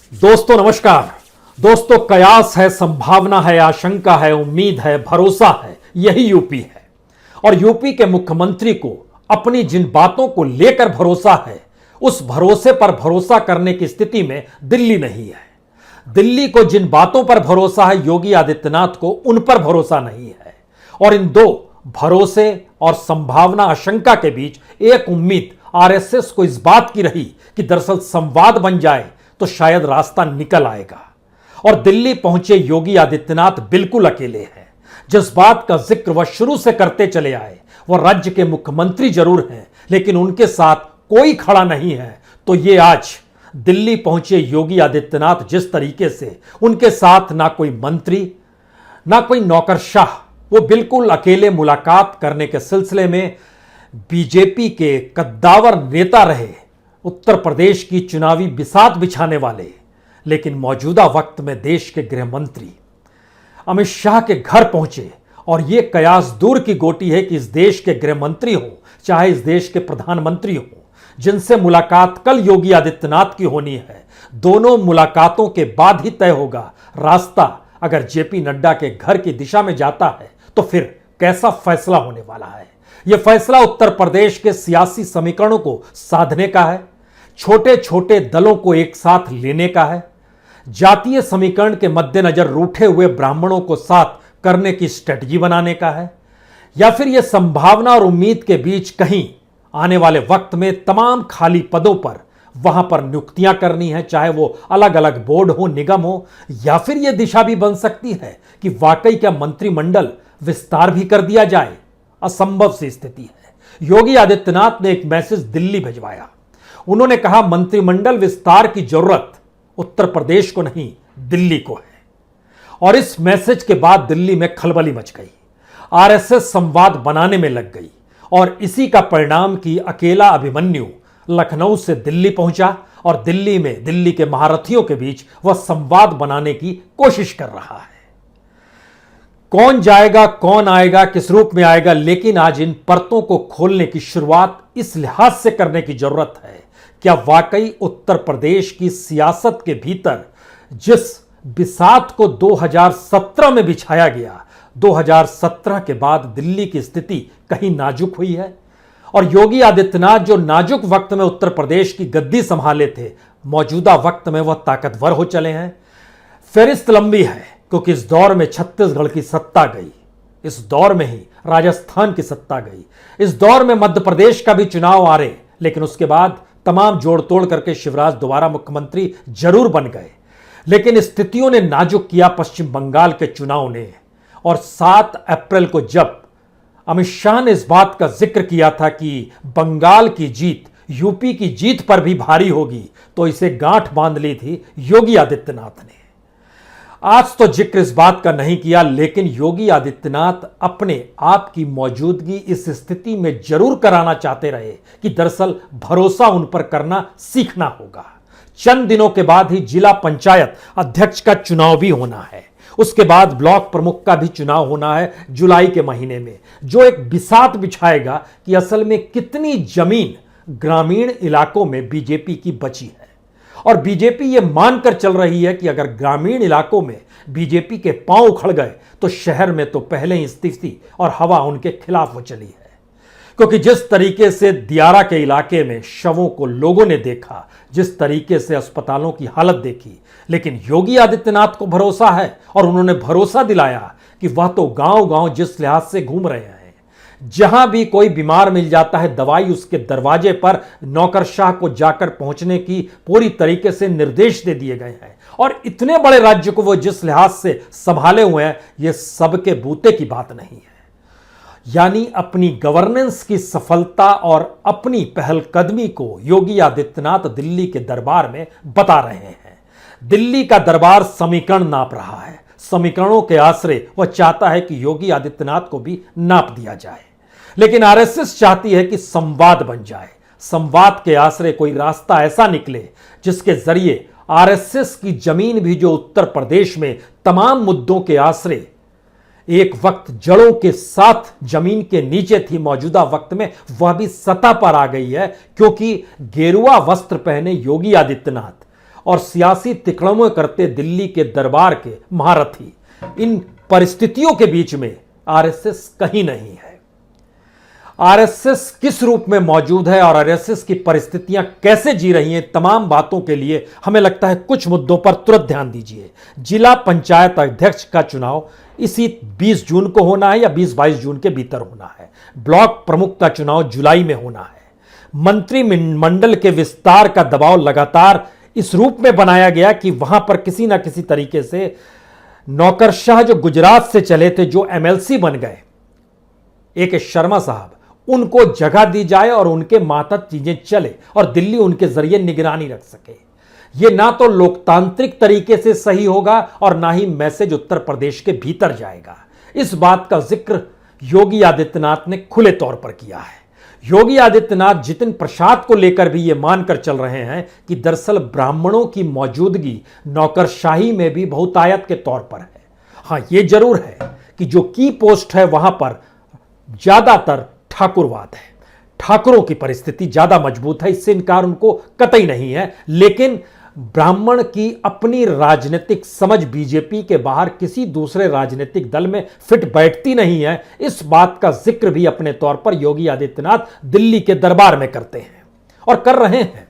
दोस्तों नमस्कार। दोस्तों, कयास है, संभावना है, आशंका है, उम्मीद है, भरोसा है, यही यूपी है। और यूपी के मुख्यमंत्री को अपनी जिन बातों को लेकर भरोसा है, उस भरोसे पर भरोसा करने की स्थिति में दिल्ली नहीं है। दिल्ली को जिन बातों पर भरोसा है, योगी आदित्यनाथ को उन पर भरोसा नहीं है। और इन दो भरोसे और संभावना आशंका के बीच एक उम्मीद आरएसएस को इस बात की रही कि दरअसल संवाद बन जाए तो शायद रास्ता निकल आएगा। और दिल्ली पहुंचे योगी आदित्यनाथ बिल्कुल अकेले हैं। जिस बात का जिक्र वह शुरू से करते चले आए, वह राज्य के मुख्यमंत्री जरूर हैं, लेकिन उनके साथ कोई खड़ा नहीं है। तो ये आज दिल्ली पहुंचे योगी आदित्यनाथ जिस तरीके से उनके साथ ना कोई मंत्री ना कोई नौकरशाह, वो बिल्कुल अकेले मुलाकात करने के सिलसिले में बीजेपी के कद्दावर नेता रहे, उत्तर प्रदेश की चुनावी बिसात बिछाने वाले, लेकिन मौजूदा वक्त में देश के गृह मंत्री अमित शाह के घर पहुंचे। और यह कयास दूर की गोटी है कि इस देश के गृह मंत्री हो चाहे इस देश के प्रधानमंत्री हो, जिनसे मुलाकात कल योगी आदित्यनाथ की होनी है, दोनों मुलाकातों के बाद ही तय होगा रास्ता। अगर जेपी नड्डा के घर की दिशा में जाता है तो फिर कैसा फैसला होने वाला है। यह फैसला उत्तर प्रदेश के सियासी समीकरणों को साधने का है, छोटे छोटे दलों को एक साथ लेने का है, जातीय समीकरण के मद्देनजर रूठे हुए ब्राह्मणों को साथ करने की स्ट्रेटजी बनाने का है, या फिर यह संभावना और उम्मीद के बीच कहीं आने वाले वक्त में तमाम खाली पदों पर वहां पर नियुक्तियां करनी है, चाहे वो अलग अलग बोर्ड हो, निगम हो, या फिर यह दिशा भी बन सकती है कि वाकई क्या मंत्रिमंडल विस्तार भी कर दिया जाए। असंभव सी स्थिति है। योगी आदित्यनाथ ने एक मैसेज दिल्ली भिजवाया। उन्होंने कहा मंत्रिमंडल विस्तार की जरूरत उत्तर प्रदेश को नहीं, दिल्ली को है। और इस मैसेज के बाद दिल्ली में खलबली मच गई। आरएसएस संवाद बनाने में लग गई और इसी का परिणाम कि अकेला अभिमन्यु लखनऊ से दिल्ली पहुंचा और दिल्ली में दिल्ली के महारथियों के बीच वह संवाद बनाने की कोशिश कर रहा है। कौन जाएगा, कौन आएगा, किस रूप में आएगा, लेकिन आज इन परतों को खोलने की शुरुआत इस लिहाज से करने की जरूरत है, क्या वाकई उत्तर प्रदेश की सियासत के भीतर जिस बिसात को 2017 में बिछाया गया, 2017 के बाद दिल्ली की स्थिति कहीं नाजुक हुई है। और योगी आदित्यनाथ जो नाजुक वक्त में उत्तर प्रदेश की गद्दी संभाले थे, मौजूदा वक्त में वह ताकतवर हो चले हैं। फहरिस्त लंबी है, क्योंकि इस दौर में छत्तीसगढ़ की सत्ता गई, इस दौर में ही राजस्थान की सत्ता गई, इस दौर में मध्य प्रदेश का भी चुनाव आ रहे, लेकिन उसके बाद तमाम जोड़ तोड़ करके शिवराज दोबारा मुख्यमंत्री जरूर बन गए। लेकिन स्थितियों ने नाजुक किया पश्चिम बंगाल के चुनाव ने। और 7 अप्रैल को जब अमित शाह ने इस बात का जिक्र किया था कि बंगाल की जीत यूपी की जीत पर भी भारी होगी, तो इसे गांठ बांध ली थी योगी आदित्यनाथ ने। आज तो जिक्र इस बात का नहीं किया, लेकिन योगी आदित्यनाथ अपने आप की मौजूदगी इस स्थिति में जरूर कराना चाहते रहे कि दरअसल भरोसा उन पर करना सीखना होगा। चंद दिनों के बाद ही जिला पंचायत अध्यक्ष का चुनाव भी होना है, उसके बाद ब्लॉक प्रमुख का भी चुनाव होना है जुलाई के महीने में, जो एक बिसात बिछाएगा कि असल में कितनी जमीन ग्रामीण इलाकों में बीजेपी की बची है। और बीजेपी यह मानकर चल रही है कि अगर ग्रामीण इलाकों में बीजेपी के पांव उखड़ गए तो शहर में तो पहले ही स्थिति और हवा उनके खिलाफ हो चली है। क्योंकि जिस तरीके से दियारा के इलाके में शवों को लोगों ने देखा, जिस तरीके से अस्पतालों की हालत देखी, लेकिन योगी आदित्यनाथ को भरोसा है और उन्होंने भरोसा दिलाया कि वह तो गांव-गांव जिस लिहाज से घूम रहे हैं, जहां भी कोई बीमार मिल जाता है, दवाई उसके दरवाजे पर नौकरशाह को जाकर पहुंचने की पूरी तरीके से निर्देश दे दिए गए हैं। और इतने बड़े राज्य को वो जिस लिहाज से संभाले हुए हैं, यह सबके बूते की बात नहीं है। यानी अपनी गवर्नेंस की सफलता और अपनी पहलकदमी को योगी आदित्यनाथ दिल्ली के दरबार में बता रहे हैं। दिल्ली का दरबार समीकरण नाप रहा है, समीकरणों के आश्रय वह चाहता है कि योगी आदित्यनाथ को भी नाप दिया जाए। लेकिन आरएसएस चाहती है कि संवाद बन जाए, संवाद के आश्रय कोई रास्ता ऐसा निकले जिसके जरिए आरएसएस की जमीन भी जो उत्तर प्रदेश में तमाम मुद्दों के आश्रय एक वक्त जड़ों के साथ जमीन के नीचे थी, मौजूदा वक्त में वह भी सतह पर आ गई है, क्योंकि गेरुआ वस्त्र पहने योगी आदित्यनाथ और सियासी तिकड़में करते दिल्ली के दरबार के महारथी, इन परिस्थितियों के बीच में आरएसएस कहीं नहीं है। आरएसएस किस रूप में मौजूद है और आरएसएस की परिस्थितियां कैसे जी रही हैं, तमाम बातों के लिए हमें लगता है कुछ मुद्दों पर तुरंत ध्यान दीजिए। जिला पंचायत अध्यक्ष का चुनाव इसी 20 जून को होना है या 20-22 जून के भीतर होना है। ब्लॉक प्रमुख का चुनाव जुलाई में होना है। मंत्रिमंडल के विस्तार का दबाव लगातार इस रूप में बनाया गया कि वहां पर किसी ना किसी तरीके से नौकरशाह जो गुजरात से चले थे, जो एमएलसी बन गए, एक शर्मा साहब, उनको जगह दी जाए और उनके मातहत चीजें चले और दिल्ली उनके जरिए निगरानी रख सके। यह ना तो लोकतांत्रिक तरीके से सही होगा और ना ही मैसेज उत्तर प्रदेश के भीतर जाएगा। इस बात का जिक्र योगी आदित्यनाथ ने खुले तौर पर किया है। योगी आदित्यनाथ जितिन प्रसाद को लेकर भी यह मानकर चल रहे हैं कि दरअसल ब्राह्मणों की मौजूदगी नौकरशाही में भी बहुतायत के तौर पर है। हां, यह जरूर है कि जो की पोस्ट है वहां पर ज्यादातर ठाकुरवाद है, ठाकुरों की परिस्थिति ज्यादा मजबूत है, इससे इनकार उनको कतई नहीं है। लेकिन ब्राह्मण की अपनी राजनीतिक समझ बीजेपी के बाहर किसी दूसरे राजनीतिक दल में फिट बैठती नहीं है। इस बात का जिक्र भी अपने तौर पर योगी आदित्यनाथ दिल्ली के दरबार में करते हैं और कर रहे हैं।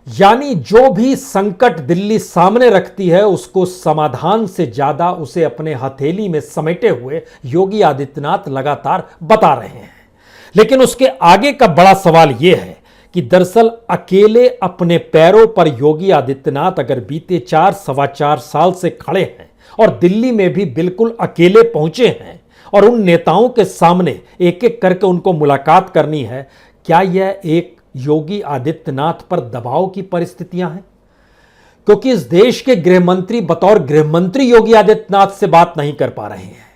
यानी जो भी संकट दिल्ली सामने रखती है उसको समाधान से ज्यादा उसे अपने हथेली में समेटे हुए योगी आदित्यनाथ लगातार बता रहे हैं। लेकिन उसके आगे का बड़ा सवाल यह है कि दरअसल अकेले अपने पैरों पर योगी आदित्यनाथ अगर बीते 4-4.25 साल से खड़े हैं और दिल्ली में भी बिल्कुल अकेले पहुंचे हैं और उन नेताओं के सामने एक एक करके उनको मुलाकात करनी है, क्या यह एक योगी आदित्यनाथ पर दबाव की परिस्थितियां हैं? क्योंकि इस देश के गृहमंत्री बतौर गृहमंत्री योगी आदित्यनाथ से बात नहीं कर पा रहे हैं।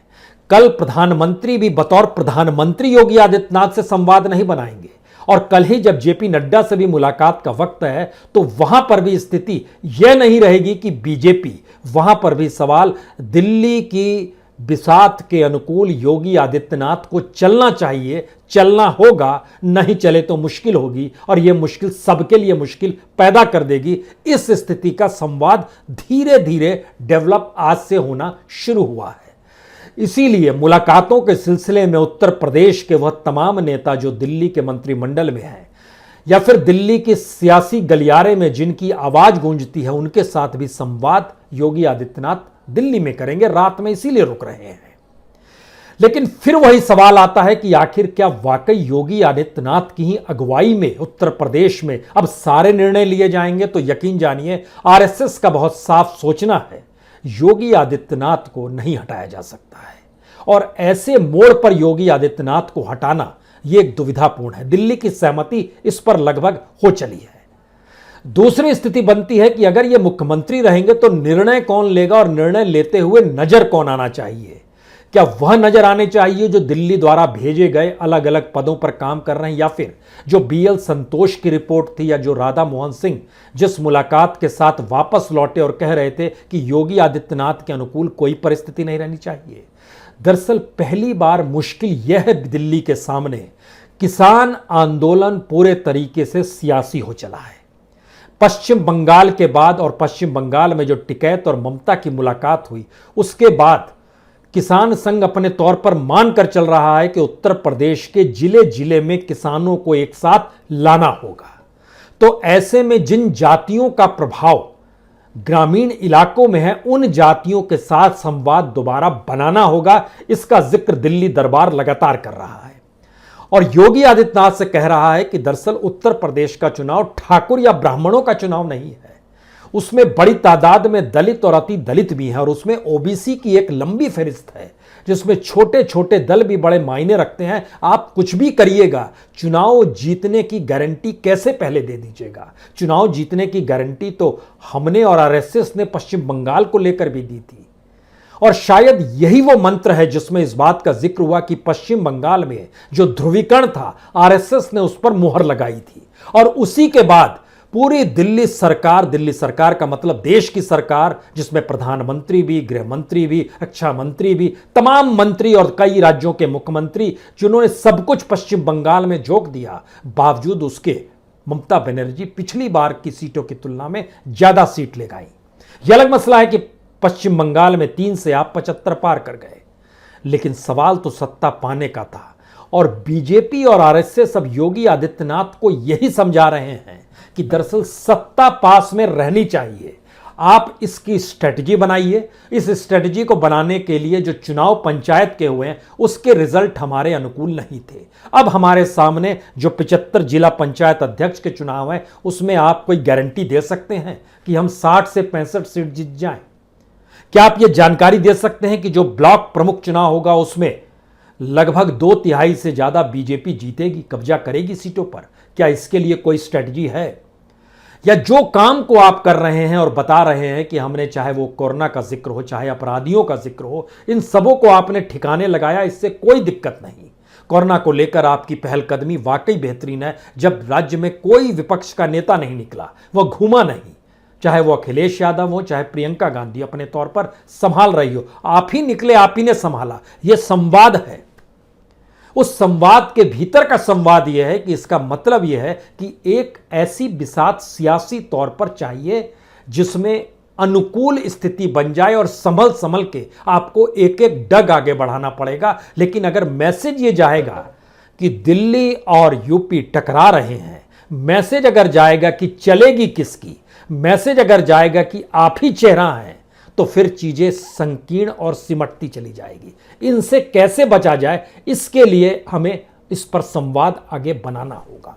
कल प्रधानमंत्री भी बतौर प्रधानमंत्री योगी आदित्यनाथ से संवाद नहीं बनाएंगे और कल ही जब जेपी नड्डा से भी मुलाकात का वक्त है तो वहां पर भी स्थिति यह नहीं रहेगी कि बीजेपी, वहां पर भी सवाल दिल्ली की बिसात के अनुकूल योगी आदित्यनाथ को चलना चाहिए, चलना होगा, नहीं चले तो मुश्किल होगी और यह मुश्किल सबके लिए मुश्किल पैदा कर देगी। इस स्थिति का संवाद धीरे धीरे डेवलप आज से होना शुरू हुआ है। इसीलिए मुलाकातों के सिलसिले में उत्तर प्रदेश के वह तमाम नेता जो दिल्ली के मंत्रिमंडल में हैं या फिर दिल्ली के सियासी गलियारे में जिनकी आवाज गूंजती है, उनके साथ भी संवाद योगी आदित्यनाथ दिल्ली में करेंगे, रात में इसीलिए रुक रहे हैं। लेकिन फिर वही सवाल आता है कि आखिर क्या वाकई योगी आदित्यनाथ की ही अगुवाई में उत्तर प्रदेश में अब सारे निर्णय लिए जाएंगे? तो यकीन जानिए आरएसएस का बहुत साफ सोचना है, योगी आदित्यनाथ को नहीं हटाया जा सकता है और ऐसे मोड़ पर योगी आदित्यनाथ को हटाना यह एक दुविधापूर्ण है। दिल्ली की सहमति इस पर लगभग हो चली है। दूसरी स्थिति बनती है कि अगर ये मुख्यमंत्री रहेंगे तो निर्णय कौन लेगा और निर्णय लेते हुए नजर कौन आना चाहिए? क्या वह नजर आने चाहिए जो दिल्ली द्वारा भेजे गए अलग अलग पदों पर काम कर रहे हैं, या फिर जो बीएल संतोष की रिपोर्ट थी या जो राधा मोहन सिंह जिस मुलाकात के साथ वापस लौटे और कह रहे थे कि योगी आदित्यनाथ के अनुकूल कोई परिस्थिति नहीं रहनी चाहिए? दरअसल पहली बार मुश्किल यह है दिल्ली के सामने, किसान आंदोलन पूरे तरीके से सियासी हो चला है। पश्चिम बंगाल के बाद और पश्चिम बंगाल में जो टिकैत और ममता की मुलाकात हुई उसके बाद किसान संघ अपने तौर पर मानकर चल रहा है कि उत्तर प्रदेश के जिले जिले में किसानों को एक साथ लाना होगा। तो ऐसे में जिन जातियों का प्रभाव ग्रामीण इलाकों में है, उन जातियों के साथ संवाद दोबारा बनाना होगा। इसका जिक्र दिल्ली दरबार लगातार कर रहा है और योगी आदित्यनाथ से कह रहा है कि दरअसल उत्तर प्रदेश का चुनाव ठाकुर या ब्राह्मणों का चुनाव नहीं है, उसमें बड़ी तादाद में दलित और अति दलित भी हैं और उसमें ओबीसी की एक लंबी फहरिस्त है जिसमें छोटे छोटे दल भी बड़े मायने रखते हैं। आप कुछ भी करिएगा, चुनाव जीतने की गारंटी कैसे पहले दे दीजिएगा? चुनाव जीतने की गारंटी तो हमने और आरएसएस ने पश्चिम बंगाल को लेकर भी दी थी और शायद यही वो मंत्र है जिसमें इस बात का जिक्र हुआ कि पश्चिम बंगाल में जो ध्रुवीकरण था आरएसएस ने उस पर मुहर लगाई थी और उसी के बाद पूरी दिल्ली सरकार का मतलब देश की सरकार, जिसमें प्रधानमंत्री भी, गृह मंत्री भी, रक्षा मंत्री भी, तमाम मंत्री और कई राज्यों के मुख्यमंत्री जिन्होंने सब कुछ पश्चिम बंगाल में झोंक दिया, बावजूद उसके ममता बनर्जी पिछली बार की सीटों की तुलना में ज्यादा सीट ले गई। यह अलग मसला है कि पश्चिम बंगाल में 3 से आप 75 पार कर गए, लेकिन सवाल तो सत्ता पाने का था। और बीजेपी और आरएसएस अब योगी आदित्यनाथ को यही समझा रहे हैं कि दरअसल सत्ता पास में रहनी चाहिए। आप इसकी स्ट्रेटजी बनाइए। इस स्ट्रेटजी को बनाने के लिए जो चुनाव पंचायत के हुए हैं उसके रिजल्ट हमारे अनुकूल नहीं थे। अब हमारे सामने जो 75 जिला पंचायत अध्यक्ष के चुनाव हैं उसमें आप कोई गारंटी दे सकते हैं कि हम 60 से 65 सीट जीत जाएं? क्या आप ये जानकारी दे सकते हैं कि जो ब्लॉक प्रमुख चुनाव होगा उसमें लगभग 2/3 से ज्यादा बीजेपी जीतेगी, कब्जा करेगी सीटों पर? क्या इसके लिए कोई स्ट्रेटजी है? या जो काम को आप कर रहे हैं और बता रहे हैं कि हमने, चाहे वो कोरोना का जिक्र हो, चाहे अपराधियों का जिक्र हो, इन सबों को आपने ठिकाने लगाया, इससे कोई दिक्कत नहीं। कोरोना को लेकर आपकी पहलकदमी वाकई बेहतरीन है। जब राज्य में कोई विपक्ष का नेता नहीं निकला, वह घूमा नहीं, चाहे वो अखिलेश यादव हो, चाहे प्रियंका गांधी अपने तौर पर संभाल रही हो, आप ही निकले, आप ही ने संभाला। यह संवाद है। उस संवाद के भीतर का संवाद यह है कि इसका मतलब यह है कि एक ऐसी बिसात सियासी तौर पर चाहिए जिसमें अनुकूल स्थिति बन जाए और संभल संभल के आपको एक एक डग आगे बढ़ाना पड़ेगा। लेकिन अगर मैसेज ये जाएगा कि दिल्ली और यूपी टकरा रहे हैं, मैसेज अगर जाएगा कि चलेगी किसकी, मैसेज अगर जाएगा कि आप ही चेहरा हैं, तो फिर चीजें संकीर्ण और सिमटती चली जाएगी। इनसे कैसे बचा जाए, इसके लिए हमें इस पर संवाद आगे बनाना होगा।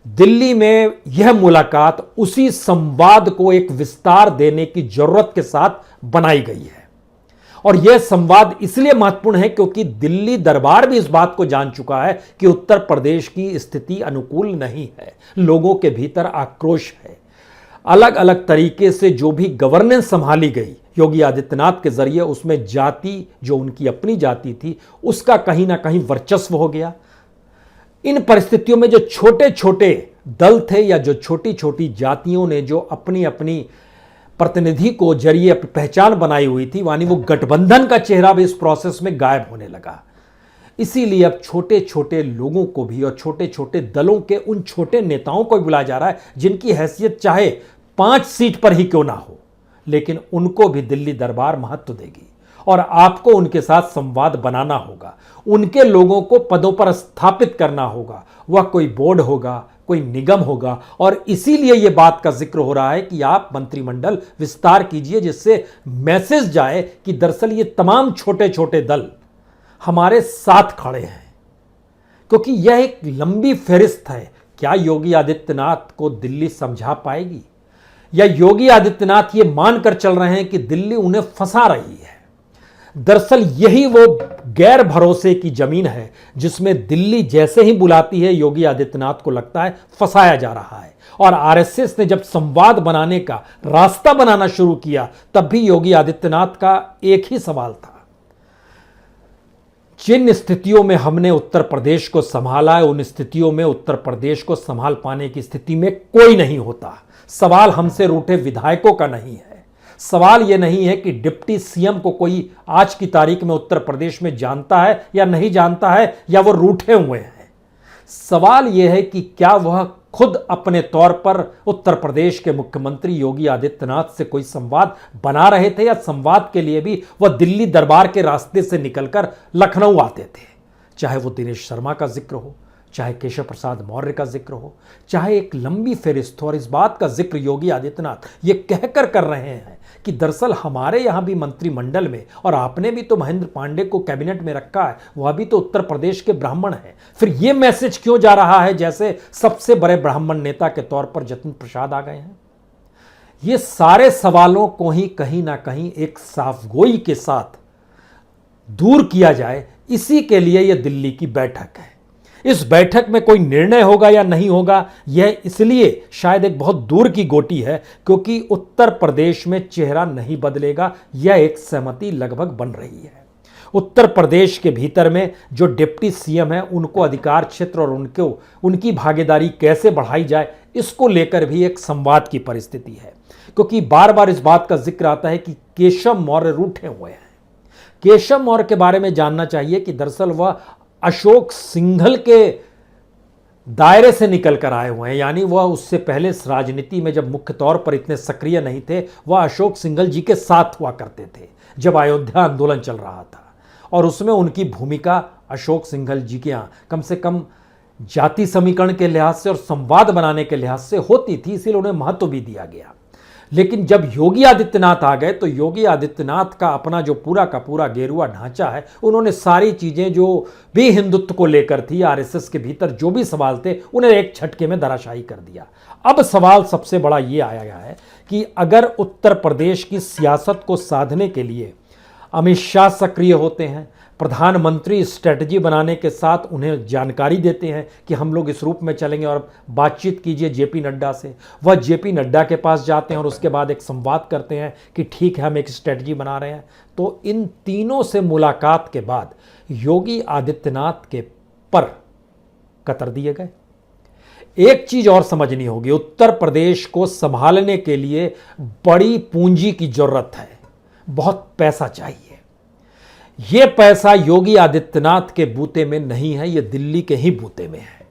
दिल्ली में यह मुलाकात उसी संवाद को एक विस्तार देने की जरूरत के साथ बनाई गई है। और यह संवाद इसलिए महत्वपूर्ण है क्योंकि दिल्ली दरबार भी इस बात को जान चुका है कि उत्तर प्रदेश की स्थिति अनुकूल नहीं है। लोगों के भीतर आक्रोश है। अलग अलग तरीके से जो भी गवर्नेंस संभाली गई योगी आदित्यनाथ के जरिए, उसमें जाति, जो उनकी अपनी जाति थी, उसका कहीं ना कहीं वर्चस्व हो गया। इन परिस्थितियों में जो छोटे छोटे दल थे या जो छोटी छोटी जातियों ने जो अपनी अपनी प्रतिनिधि को जरिए पहचान बनाई हुई थी, यानी वो गठबंधन का चेहरा भी इस प्रोसेस में गायब होने लगा। इसीलिए अब छोटे छोटे लोगों को भी और छोटे छोटे दलों के उन छोटे नेताओं को भी बुलाया जा रहा है जिनकी हैसियत चाहे 5 सीट पर ही क्यों ना हो, लेकिन उनको भी दिल्ली दरबार महत्व देगी। और आपको उनके साथ संवाद बनाना होगा, उनके लोगों को पदों पर स्थापित करना होगा। वह कोई बोर्ड होगा, कोई निगम होगा। और इसीलिए यह बात का जिक्र हो रहा है कि आप मंत्रिमंडल विस्तार कीजिए, जिससे मैसेज जाए कि दरअसल ये तमाम छोटे छोटे दल हमारे साथ खड़े हैं। क्योंकि यह एक लंबी फहरिस्त है। क्या योगी आदित्यनाथ को दिल्ली समझा पाएगी, या योगी आदित्यनाथ ये मानकर चल रहे हैं कि दिल्ली उन्हें फंसा रही है? दरअसल यही वो गैर भरोसे की जमीन है जिसमें दिल्ली जैसे ही बुलाती है योगी आदित्यनाथ को लगता है फंसाया जा रहा है। और आरएसएस ने जब संवाद बनाने का रास्ता बनाना शुरू किया, तब भी योगी आदित्यनाथ का एक ही सवाल था, जिन स्थितियों में हमने उत्तर प्रदेश को संभाला है, उन स्थितियों में उत्तर प्रदेश को संभाल पाने की स्थिति में कोई नहीं होता। सवाल हमसे रूठे विधायकों का नहीं है। सवाल यह नहीं है कि डिप्टी सीएम को कोई आज की तारीख में उत्तर प्रदेश में जानता है या नहीं जानता है, या वो रूठे हुए हैं। सवाल यह है कि क्या वह खुद अपने तौर पर उत्तर प्रदेश के मुख्यमंत्री योगी आदित्यनाथ से कोई संवाद बना रहे थे, या संवाद के लिए भी वह दिल्ली दरबार के रास्ते से निकलकर लखनऊ आते थे। चाहे वो दिनेश शर्मा का जिक्र हो, चाहे केशव प्रसाद मौर्य का जिक्र हो, चाहे एक लंबी फेरिस्त हो। और इस बात का जिक्र योगी आदित्यनाथ ये कहकर कर रहे हैं कि दरअसल हमारे यहां भी मंत्रिमंडल में, और आपने भी तो महेंद्र पांडे को कैबिनेट में रखा है, वह भी तो उत्तर प्रदेश के ब्राह्मण हैं। फिर यह मैसेज क्यों जा रहा है जैसे सबसे बड़े ब्राह्मण नेता के तौर पर जतिन प्रसाद आ गए हैं? ये सारे सवालों को ही कहीं ना कहीं एक साफगोई के साथ दूर किया जाए, इसी के लिए यह दिल्ली की बैठक है। इस बैठक में कोई निर्णय होगा या नहीं होगा, यह इसलिए शायद एक बहुत दूर की गोटी है क्योंकि उत्तर प्रदेश में चेहरा नहीं बदलेगा। यह एक सहमति लगभग बन रही है। उत्तर प्रदेश के भीतर में जो डिप्टी सीएम है, उनको अधिकार क्षेत्र और उनकी भागीदारी कैसे बढ़ाई जाए, इसको लेकर भी एक संवाद की परिस्थिति है। क्योंकि बार बार इस बात का जिक्र आता है कि केशव मौर्य रूठे हुए हैं। केशव मौर्य के बारे में जानना चाहिए कि दरअसल वह अशोक सिंघल के दायरे से निकल कर आए हुए हैं, यानी वह उससे पहले इस राजनीति में जब मुख्य तौर पर इतने सक्रिय नहीं थे, वह अशोक सिंघल जी के साथ हुआ करते थे जब अयोध्या आंदोलन चल रहा था, और उसमें उनकी भूमिका अशोक सिंघल जी के यहाँ कम से कम जाति समीकरण के लिहाज से और संवाद बनाने के लिहाज से होती थी, इसीलिए उन्हें महत्व भी दिया गया। लेकिन जब योगी आदित्यनाथ आ गए तो योगी आदित्यनाथ का अपना जो पूरा का पूरा गेरुआ ढांचा है, उन्होंने सारी चीज़ें जो भी हिंदुत्व को लेकर थी, आरएसएस के भीतर जो भी सवाल थे, उन्हें एक झटके में धराशायी कर दिया। अब सवाल सबसे बड़ा ये आया गया है कि अगर उत्तर प्रदेश की सियासत को साधने के लिए अमित शाह सक्रिय होते हैं, प्रधानमंत्री स्ट्रेटजी बनाने के साथ उन्हें जानकारी देते हैं कि हम लोग इस रूप में चलेंगे और बातचीत कीजिए जेपी नड्डा से, वह जेपी नड्डा के पास जाते हैं और उसके बाद एक संवाद करते हैं कि ठीक है हम एक स्ट्रेटजी बना रहे हैं, तो इन तीनों से मुलाकात के बाद योगी आदित्यनाथ के पर कतर दिए गए। एक चीज और समझनी होगी, उत्तर प्रदेश को संभालने के लिए बड़ी पूंजी की जरूरत है, बहुत पैसा चाहिए। यह पैसा योगी आदित्यनाथ के बूते में नहीं है, यह दिल्ली के ही बूते में है,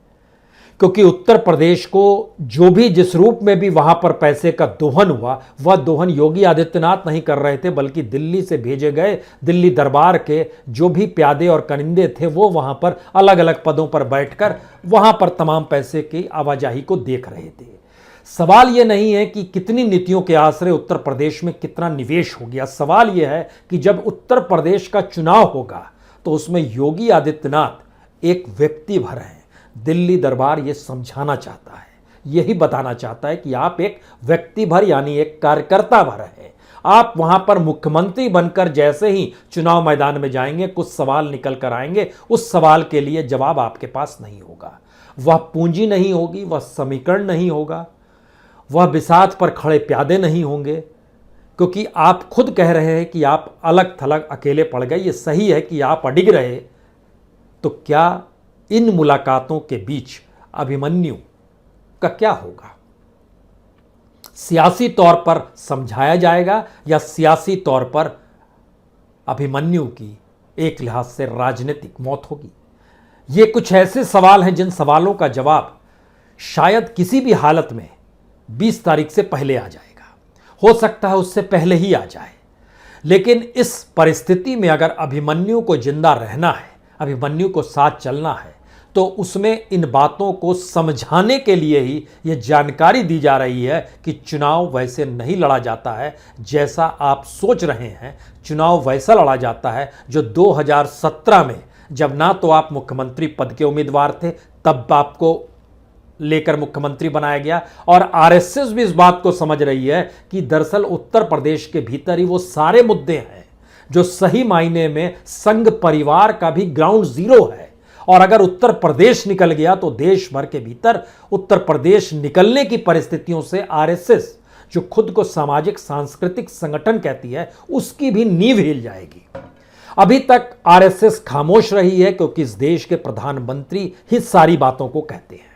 क्योंकि उत्तर प्रदेश को जो भी जिस रूप में भी वहां पर पैसे का दोहन हुआ, वह दोहन योगी आदित्यनाथ नहीं कर रहे थे, बल्कि दिल्ली से भेजे गए दिल्ली दरबार के जो भी प्यादे और कनिंदे थे, वो वहां पर अलग अलग पदों पर बैठकर वहां पर तमाम पैसे की आवाजाही को देख रहे थे। सवाल यह नहीं है कि कितनी नीतियों के आश्रय उत्तर प्रदेश में कितना निवेश हो गया, सवाल यह है कि जब उत्तर प्रदेश का चुनाव होगा तो उसमें योगी आदित्यनाथ एक व्यक्ति भर हैं। दिल्ली दरबार यह समझाना चाहता है, यही बताना चाहता है कि आप एक व्यक्ति भर यानी एक कार्यकर्ता भर हैं। आप वहां पर मुख्यमंत्री बनकर जैसे ही चुनाव मैदान में जाएंगे, कुछ सवाल निकल कर आएंगे, उस सवाल के लिए जवाब आपके पास नहीं होगा। वह पूंजी नहीं होगी, वह समीकरण नहीं होगा, वह बिसात पर खड़े प्यादे नहीं होंगे, क्योंकि आप खुद कह रहे हैं कि आप अलग थलग अकेले पड़ गए। ये सही है कि आप अडिग रहे, तो क्या इन मुलाकातों के बीच अभिमन्यु का क्या होगा? सियासी तौर पर समझाया जाएगा या सियासी तौर पर अभिमन्यु की एक लिहाज से राजनीतिक मौत होगी? ये कुछ ऐसे सवाल हैं जिन सवालों का जवाब शायद किसी भी हालत में 20 तारीख से पहले आ जाएगा, हो सकता है उससे पहले ही आ जाए। लेकिन इस परिस्थिति में अगर अभिमन्यु को जिंदा रहना है, अभिमन्यु को साथ चलना है, तो उसमें इन बातों को समझाने के लिए ही यह जानकारी दी जा रही है कि चुनाव वैसे नहीं लड़ा जाता है जैसा आप सोच रहे हैं। चुनाव वैसा लड़ा जाता है जो 2017 में, जब ना तो आप मुख्यमंत्री पद के उम्मीदवार थे, तब आपको लेकर मुख्यमंत्री बनाया गया, और आरएसएस भी इस बात को समझ रही है कि दरअसल उत्तर प्रदेश के भीतर ही वो सारे मुद्दे हैं जो सही मायने में संघ परिवार का भी ग्राउंड जीरो है। और अगर उत्तर प्रदेश निकल गया तो देश भर के भीतर उत्तर प्रदेश निकलने की परिस्थितियों से आरएसएस, जो खुद को सामाजिक सांस्कृतिक संगठन कहती है, उसकी भी नींव हिल जाएगी। अभी तक आरएसएस खामोश रही है क्योंकि इस देश के प्रधानमंत्री ही सारी बातों को कहते हैं।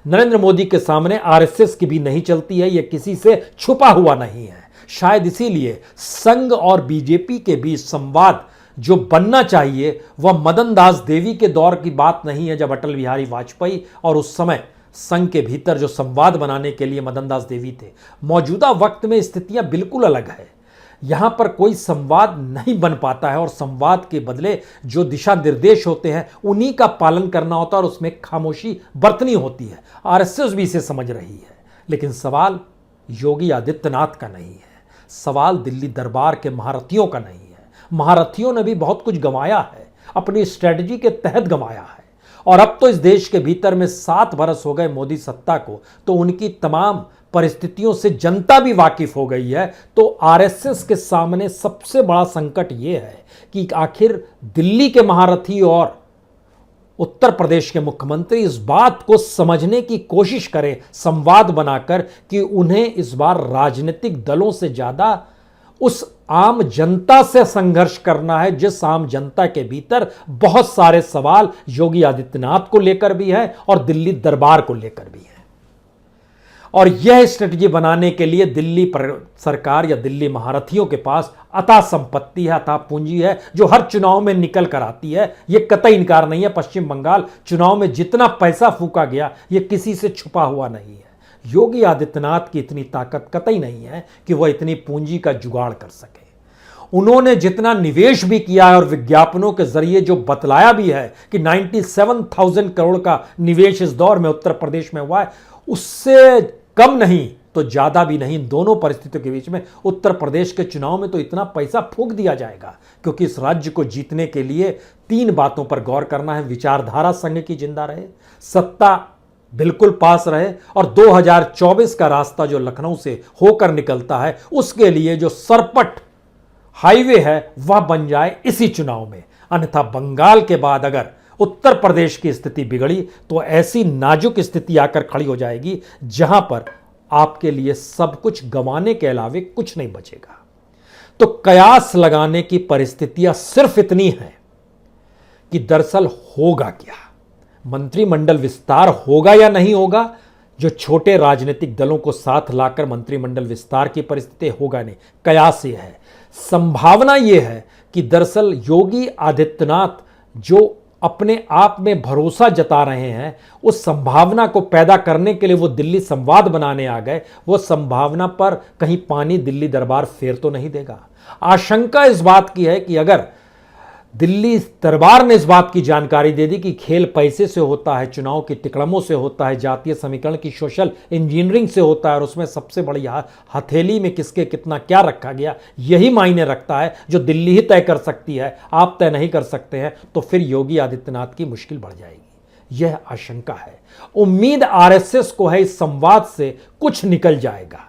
नरेंद्र मोदी के सामने आरएसएस की भी नहीं चलती है, यह किसी से छुपा हुआ नहीं है। शायद इसीलिए संघ और बीजेपी के बीच संवाद जो बनना चाहिए वह मदन दास देवी के दौर की बात नहीं है, जब अटल बिहारी वाजपेयी और उस समय संघ के भीतर जो संवाद बनाने के लिए मदन दास देवी थे। मौजूदा वक्त में स्थितियां बिल्कुल अलग है। यहां पर कोई संवाद नहीं बन पाता है और संवाद के बदले जो दिशा निर्देश होते हैं उन्हीं का पालन करना होता है और उसमें खामोशी बरतनी होती है। आरएसएस भी इसे समझ रही है, लेकिन सवाल योगी आदित्यनाथ का नहीं है, सवाल दिल्ली दरबार के महारथियों का नहीं है। महारथियों ने भी बहुत कुछ गंवाया है, अपनी स्ट्रेटजी के तहत गंवाया है, और अब तो इस देश के भीतर में 7 बरस हो गए मोदी सत्ता को, तो उनकी तमाम परिस्थितियों से जनता भी वाकिफ हो गई है। तो आरएसएस के सामने सबसे बड़ा संकट यह है कि आखिर दिल्ली के महारथी और उत्तर प्रदेश के मुख्यमंत्री इस बात को समझने की कोशिश करें संवाद बनाकर कि उन्हें इस बार राजनीतिक दलों से ज्यादा उस आम जनता से संघर्ष करना है, जिस आम जनता के भीतर बहुत सारे सवाल योगी आदित्यनाथ को लेकर भी है और दिल्ली दरबार को लेकर भी है। और यह स्ट्रेटजी बनाने के लिए दिल्ली सरकार या दिल्ली महारथियों के पास अथाह संपत्ति है, अथाह पूंजी है, जो हर चुनाव में निकल कर आती है। यह कतई इनकार नहीं है। पश्चिम बंगाल चुनाव में जितना पैसा फूका गया, यह किसी से छुपा हुआ नहीं है। योगी आदित्यनाथ की इतनी ताकत कतई नहीं है कि वह इतनी पूंजी का जुगाड़ कर सके। उन्होंने जितना निवेश भी किया है और विज्ञापनों के जरिए जो बतलाया भी है कि 97,000 करोड़ का निवेश इस दौर में उत्तर प्रदेश में हुआ है, उससे कम नहीं तो ज्यादा भी नहीं। दोनों परिस्थितियों के बीच में उत्तर प्रदेश के चुनाव में तो इतना पैसा फूंक दिया जाएगा, क्योंकि इस राज्य को जीतने के लिए 3 बातों पर गौर करना है। विचारधारा संघ की जिंदा रहे, सत्ता बिल्कुल पास रहे, और 2024 का रास्ता जो लखनऊ से होकर निकलता है, उसके लिए जो सरपट हाईवे है वह बन जाए इसी चुनाव में। अन्यथा बंगाल के बाद अगर उत्तर प्रदेश की स्थिति बिगड़ी तो ऐसी नाजुक स्थिति आकर खड़ी हो जाएगी जहां पर आपके लिए सब कुछ गंवाने के अलावे कुछ नहीं बचेगा। तो कयास लगाने की परिस्थितियां सिर्फ इतनी हैं कि दरअसल होगा क्या, मंत्रिमंडल विस्तार होगा या नहीं होगा। जो छोटे राजनीतिक दलों को साथ लाकर मंत्रिमंडल विस्तार की परिस्थिति होगा नहीं, कयास ये है। संभावना यह है कि दरअसल योगी आदित्यनाथ जो अपने आप में भरोसा जता रहे हैं, उस संभावना को पैदा करने के लिए वो दिल्ली संवाद बनाने आ गए। वो संभावना पर कहीं पानी दिल्ली दरबार फेर तो नहीं देगा। आशंका इस बात की है कि अगर दिल्ली दरबार ने इस बात की जानकारी दे दी कि खेल पैसे से होता है, चुनाव की तिकड़मों से होता है, जातीय समीकरण की सोशल इंजीनियरिंग से होता है, और उसमें सबसे बड़ी हथेली में किसके कितना क्या रखा गया यही मायने रखता है, जो दिल्ली ही तय कर सकती है, आप तय नहीं कर सकते हैं, तो फिर योगी आदित्यनाथ की मुश्किल बढ़ जाएगी। यह आशंका है। उम्मीद आरएसएस को है इस संवाद से कुछ निकल जाएगा,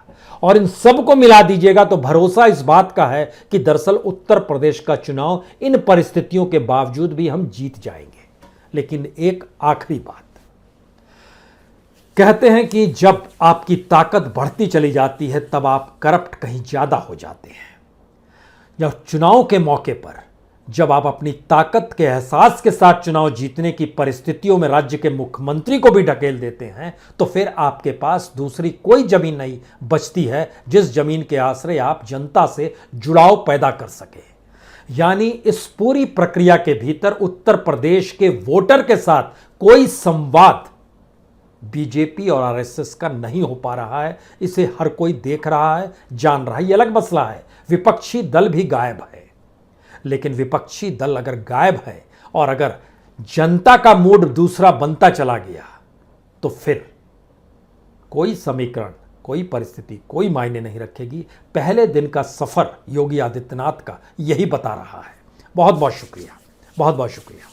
और इन सब को मिला दीजिएगा तो भरोसा इस बात का है कि दरअसल उत्तर प्रदेश का चुनाव इन परिस्थितियों के बावजूद भी हम जीत जाएंगे। लेकिन एक आखिरी बात, कहते हैं कि जब आपकी ताकत बढ़ती चली जाती है तब आप करप्ट कहीं ज्यादा हो जाते हैं। जब चुनाव के मौके पर जब आप अपनी ताकत के एहसास के साथ चुनाव जीतने की परिस्थितियों में राज्य के मुख्यमंत्री को भी ढकेल देते हैं, तो फिर आपके पास दूसरी कोई जमीन नहीं बचती है जिस जमीन के आश्रय आप जनता से जुड़ाव पैदा कर सके। यानी इस पूरी प्रक्रिया के भीतर उत्तर प्रदेश के वोटर के साथ कोई संवाद बीजेपी और आरएसएस का नहीं हो पा रहा है। इसे हर कोई देख रहा है, जान रहा है। यह अलग मसला है, विपक्षी दल भी गायब है। लेकिन विपक्षी दल अगर गायब है और अगर जनता का मूड दूसरा बनता चला गया, तो फिर कोई समीकरण, कोई परिस्थिति, कोई मायने नहीं रखेगी। पहले दिन का सफर योगी आदित्यनाथ का यही बता रहा है। बहुत बहुत शुक्रिया, बहुत बहुत शुक्रिया।